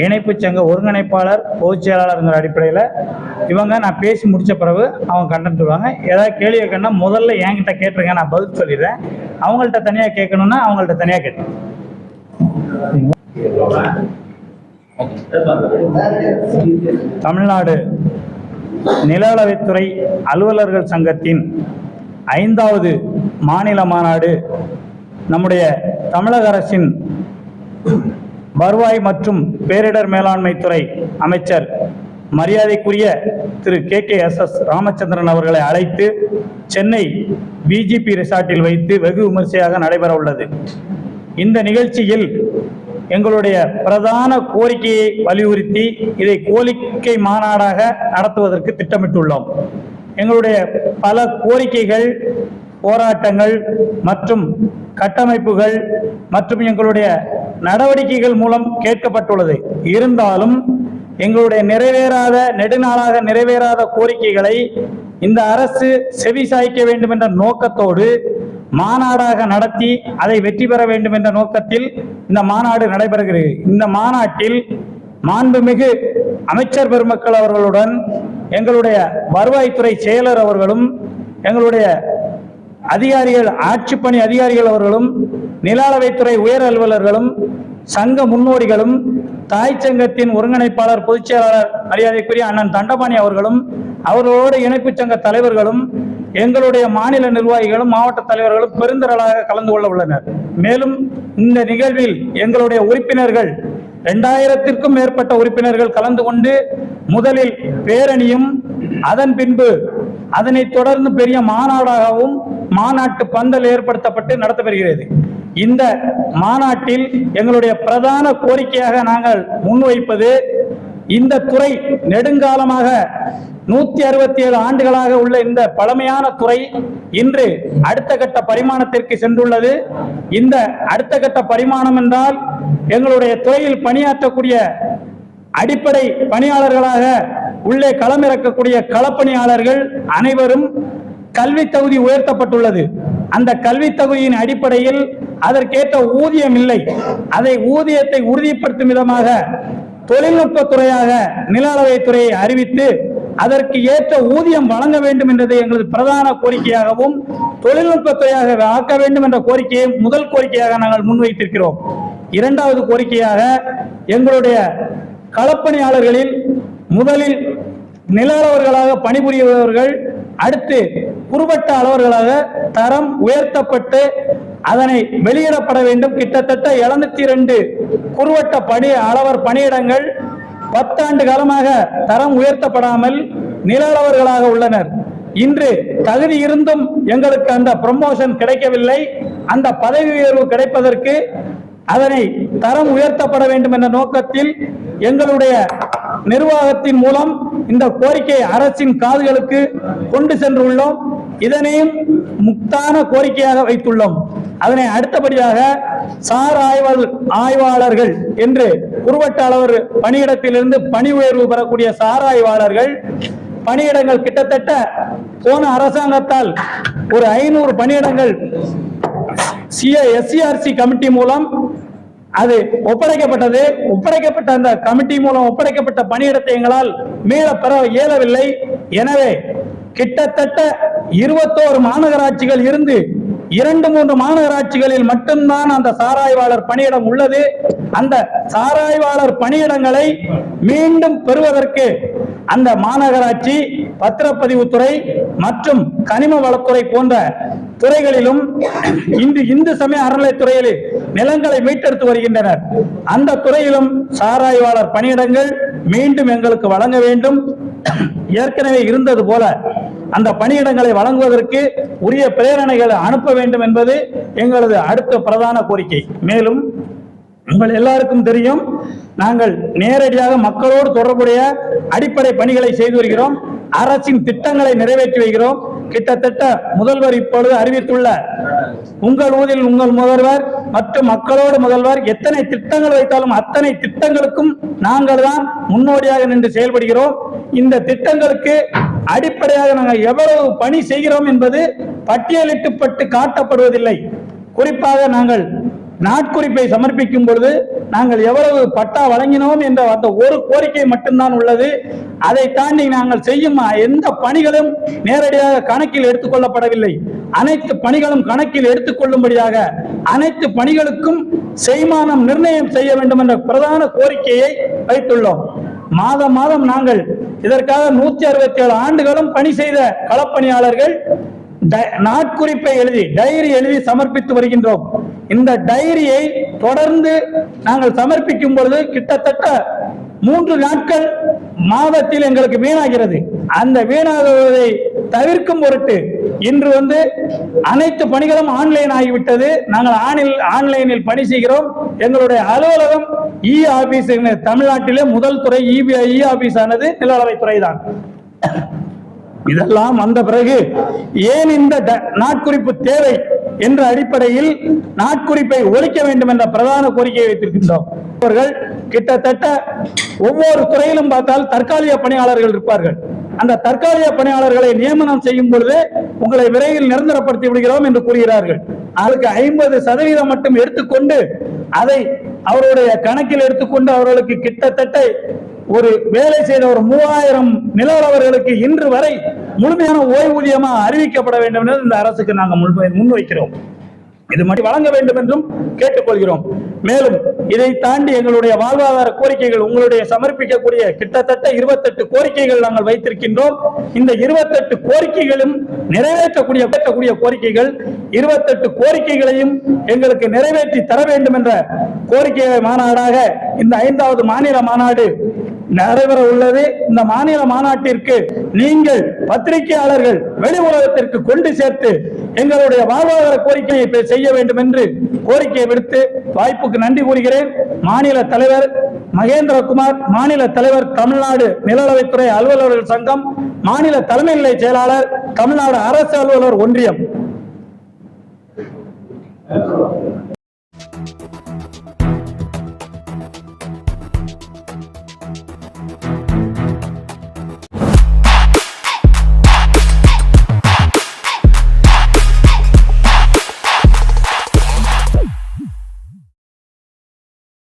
இணைப்பு சங்க ஒருங்கிணைப்பாளர் பொதுச் செயலாளருங்கிற அடிப்படையில் இவங்க நான் பேசி முடித்த பிறகு அவங்க கண்டென்ட் சொல்லுவாங்க. ஏதாவது கேள்வி கேட்கணும்னா முதல்ல என்கிட்ட கேட்டுருங்க, நான் பதில் சொல்லிடுறேன். அவங்கள்ட்ட தனியாக கேட்கணும்னா அவங்கள்ட்ட தனியாக கேட்டேன். தமிழ்நாடு நில அளவைத்துறை அலுவலர்கள் சங்கத்தின் 5வது மாநில மாநாடு நம்முடைய தமிழக அரசின் வருவாய் மற்றும் பேரிடர் மேலாண்மை துறை அமைச்சர் மரியாதைக்குரிய திரு KKSS ராமச்சந்திரன் அவர்களை அழைத்து சென்னை BGP ரிசார்ட்டில் வைத்து வெகு விமர்சையாக நடைபெற உள்ளது. இந்த நிகழ்ச்சியில் எங்களுடைய பிரதான கோரிக்கையை வலியுறுத்தி இதை கோரிக்கை மாநாடாக நடத்துவதற்கு திட்டமிட்டுள்ளோம். எங்களுடைய பல கோரிக்கைகள், போராட்டங்கள் மற்றும் கட்டமைப்புகள் மற்றும் எங்களுடைய நடவடிக்கைகள் மூலம் கேட்கப்பட்டுள்ளது. இருந்தாலும் எங்களுடைய நெடுநாளாக நிறைவேறாத கோரிக்கைகளை இந்த அரசு செவி சாய்க்க வேண்டும் என்ற நோக்கத்தோடு மாநாடாக நடத்தி அதை வெற்றி பெற வேண்டும் என்ற நோக்கத்தில் இந்த மாநாடு நடைபெறுகிறது. இந்த மாநாட்டில் மாண்புமிகு அமைச்சர் பெருமக்கள் அவர்களுடன் எங்களுடைய வருவாய்த்துறை செயலர் அவர்களும் எங்களுடைய அதிகாரிகள், ஆட்சிப்பணி அதிகாரிகள் அவர்களும், நில அளவைத்துறை உயர் அலுவலர்களும், சங்க முன்னோடிகளும், தாய் சங்கத்தின் ஒருங்கிணைப்பாளர் பொதுச் செயலாளர் மரியாதைக்குரிய அண்ணன் தண்டபாணி அவர்களும், அவர்களோடு இணைப்பு சங்க தலைவர்களும், எங்களுடைய மாநில நிர்வாகிகளும், மாவட்ட தலைவர்களும் பெருந்திரளாக கலந்து கொள்ள உள்ளனர். மேலும் இந்த நிகழ்வில் எங்களுடைய உறுப்பினர்கள் 2000க்கும் மேற்பட்ட உறுப்பினர்கள் கலந்து கொண்டு முதலில் பேரணியும் அதன் பின்பு அதனை தொடர்ந்து பெரிய மாநாடாகவும் மாநாட்டு பந்தல் ஏற்படுத்தப்பட்டு நடத்தப்பெறுகிறது. இந்த மாநாட்டில் எங்களுடைய பிரதான கோரிக்கையாக நாங்கள் முன்வைப்பது, இந்த துறை நெடுங்காலமாக 167 ஆண்டுகளாக உள்ள இந்த பழமையான துறை இன்று அடுத்த கட்ட பரிமாணத்திற்கு சென்றுள்ளது. இந்த அடுத்த கட்ட பரிமாணம் என்றால் எங்களுடைய துறையில் பணியாற்றக்கூடிய அடிப்படை பணியாளர்களாக உள்ளே களமிறக்கக்கூடிய களப்பணியாளர்கள் அனைவரும் கல்வி தகுதி உயர்த்தப்பட்டுள்ளது. அந்த கல்வி தகுதியின் அடிப்படையில் அதற்கேற்ற ஊதியம் இல்லை. அதை ஊதியத்தை உறுதிப்படுத்தும் விதமாக தொழில்நுட்பத்துறையாக நில அளவைத்துறையை அறிவித்து அதற்கு ஏற்ற ஊதியம் வழங்க வேண்டும் என்பது எங்களது பிரதான கோரிக்கையாகவும் தொழில்நுட்பத்துறையாக ஆக்க வேண்டும் என்ற கோரிக்கையை முதல் கோரிக்கையாக நாங்கள் முன்வைத்திருக்கிறோம். இரண்டாவது கோரிக்கையாக எங்களுடைய களப்பணியாளர்களில் முதலில் நில அளவர்களாக பணிபுரியவர்கள் அடுத்து குறுவட்ட அளவர்களாக தரம் உயர்த்தப்பட்டு அதனை வெளியிடப்பட வேண்டும். கிட்டத்தட்ட 702 குறுவட்ட அளவர் பணியிடங்கள் 10 ஆண்டு காலமாக தரம் உயர்த்தப்படாமல் நில அளவர்களாக உள்ளனர். இன்று தகுதி இருந்தும் எங்களுக்கு அந்த ப்ரமோஷன் கிடைக்கவில்லை. அந்த பதவி உயர்வு கிடைப்பதற்கு அதனை தரம் உயர்த்தப்பட வேண்டும் என்ற நோக்கத்தில் எங்களுடைய நிர்வாகத்தின் மூலம் இந்த கோரிக்கை அரசின் காதுகளுக்கு கொண்டு சென்றுள்ளோம். இதனையும் முக்தான கோரிக்கையாக வைத்துள்ளோம். அதனை அடுத்தபடியாக சார் ஆய்வாளர்கள் என்று குறுவட்ட அளவர் பணியிடத்திலிருந்து பணி உயர்வு பெறக்கூடிய சார் ஆய்வாளர்கள் பணியிடங்கள் கிட்டத்தட்ட போன அரசாங்கத்தால் ஒரு 500 பணியிடங்கள் SCRC கமிட்டி மூலம் அது ஒப்படைக்கப்பட்ட அந்த கமிட்டி மூலம் ஒப்படைக்கப்பட்ட பணியிடத்தை எங்களால் மீள பெற இயலவில்லை. எனவே கிட்டத்தட்ட 21 மாநகராட்சிகள் இருந்து 2-3 மாநகராட்சிகளில் மட்டும்தான் அந்த சாராய்வாளர் பணியிடம் உள்ளது. அந்த சாராய்வாளர் பணியிடங்களை மீண்டும் பெறுவதற்கு அந்த மாநகராட்சி, பத்திரப்பதிவுத்துறை மற்றும் கனிம வளத்துறை போன்ற துறைகளிலும் இன்று இந்து சமய அறநிலையத்துறையில் நிலங்களை மீட்டெடுத்து வருகின்றனர். அந்த துறையிலும் சாராய்வாளர் பணியிடங்கள் மீண்டும் எங்களுக்கு வழங்க வேண்டும். ஏற்கனவே இருந்தது போல அந்த பணியிடங்களை வழங்குவதற்கு உரிய பிரேரணைகளை அனுப்ப வேண்டும் என்பது எங்களது அடுத்த பிரதான கோரிக்கை. மேலும் உங்கள் எல்லாருக்கும் தெரியும், நாங்கள் நேரடியாக மக்களோடு தொடர்புடைய அடிப்படை பணிகளை செய்து வருகிறோம். அரசின் திட்டங்களை நிறைவேற்றி வருகிறோம். கிட்டத்தட்ட முதல்வர் இப்பொழுது அறிவித்துள்ள உங்கள் ஊரில் உங்கள் முதல்வர் மற்றும் மக்களோடு முதல்வர் எத்தனை திட்டங்கள் வைத்தாலும் அத்தனை திட்டங்களுக்கும் நாங்கள் தான் முன்னோடியாக நின்று செயல்படுகிறோம். இந்த திட்டங்களுக்கு அடிப்படையாக நாங்கள் எவ்வளவு பணி செய்கிறோம் என்பது பட்டியலிட்டுப்பட்டு காட்டப்படுவதில்லை. குறிப்பாக நாங்கள் நாட்குறிப்பை சமர்ப்பிக்கும் பொழுது நாங்கள் எவ்வளவு பட்டா வழங்கினோம் என்ற அந்த ஒரு கோரிக்கை மட்டும்தான் உள்ளது. அதை தாண்டி நாங்கள் செய்யும் எந்த பணிகளும் நேரடியாக கணக்கில் எடுத்துக்கொள்ளப்படவில்லை. அனைத்து பணிகளும் கணக்கில் எடுத்துக்கொள்ளும்படியாக அனைத்து பணிகளுக்கும் செய்மானம் நிர்ணயம் செய்ய வேண்டும் என்ற பிரதான கோரிக்கையை வைத்துள்ளோம். மாதம் மாதம் நாங்கள் இதற்காக 167 ஆண்டுகளும் பணி செய்த களப்பணியாளர்கள் நாட்குறிப்பை எழுதி டைரி எழுதி சமர்ப்பித்து வருகின்றோம். இந்த டைரியை தொடர்ந்து நாங்கள் சமர்ப்பிக்கும் பொழுது கிட்டத்தட்ட 3 நாட்கள் மாதத்தில் எங்களுக்கு வீணாகிறது. அந்த வீணாகுவதை தவிர்க்கும் பொருட்டு இன்று அனைத்து பணிகளும் ஆன்லைன் ஆகிவிட்டது. நாங்கள் ஆன்லைனில் பணி செய்கிறோம். எங்களுடைய அலுவலகம் இ ஆபீஸ், தமிழ்நாட்டிலே முதல் துறை இ ஆபீஸ் ஆனது நில அளவைத்துறை தான். இதெல்லாம் வந்த பிறகு ஏன் இந்த நாட்குறிப்பு தேவை என்ற அடிப்படையில் நாட்குறிப்பை ஒழிக்க வேண்டும் என்ற பிரதான கோரிக்கையை வைத்திருக்கின்றோம். அவர்கள் கிட்டத்தட்ட ஒவ்வொரு துறையிலும் பார்த்தால் தற்காலிக பணியாளர்கள் இருப்பார்கள். அந்த தற்காலிக பணியாளர்களை நியமனம் செய்யும் பொழுது உங்களை விரைவில் நிரந்தரப்படுத்தி விடுகிறோம் என்று கூறுகிறார்கள். அதுக்கு 50% மட்டும் எடுத்துக்கொண்டு அதை அவருடைய கணக்கில் எடுத்துக்கொண்டு அவர்களுக்கு கிட்டத்தட்ட ஒரு வேலை செய்த ஒரு 3000 நிலவரவர்களுக்கு இன்று வரை முழுமையான ஓய்வூதியமாக அறிவிக்கப்பட வேண்டும் என்று இந்த அரசுக்கு நாங்கள் முன்வைக்கிறோம். இது மட்டும் வழங்க வேண்டும் என்றும் கேட்டுக்கொள்கிறோம். மேலும் இதை தாண்டி எங்களுடைய வாழ்வாதார கோரிக்கைகள் உங்களுடைய சமர்ப்பிக்கக்கூடிய கிட்டத்தட்ட 28 கோரிக்கைகள் நாங்கள் வைத்திருக்கின்றோம். இந்த 28 கோரிக்கைகளும் நிறைவேற்றக்கூடிய கோரிக்கைகள் 28 கோரிக்கைகளையும் எங்களுக்கு நிறைவேற்றி தர வேண்டும் என்ற கோரிக்கை மாநாடாக இந்த 5வது மாநில மாநாடு நடைபெற உள்ளது. இந்த மாநில மாநாட்டிற்கு நீங்கள் பத்திரிகையாளர்கள் வெளி உலகத்திற்கு கொண்டு சேர்த்து எங்களுடைய வாழ்வாதார கோரிக்கையை செய்ய வேண்டும் என்று கோரிக்கையை விடுத்து வாய்ப்புக்கு நன்றி கூறுகிறேன். மாநில தலைவர் மகேந்திரகுமார், மாநில தலைவர் தமிழ்நாடு நில அளவைத்துறை அலுவலர்கள் சங்கம், மாநில தலைமை நிலை செயலாளர் தமிழ்நாடு அரசு அலுவலர் ஒன்றியம்.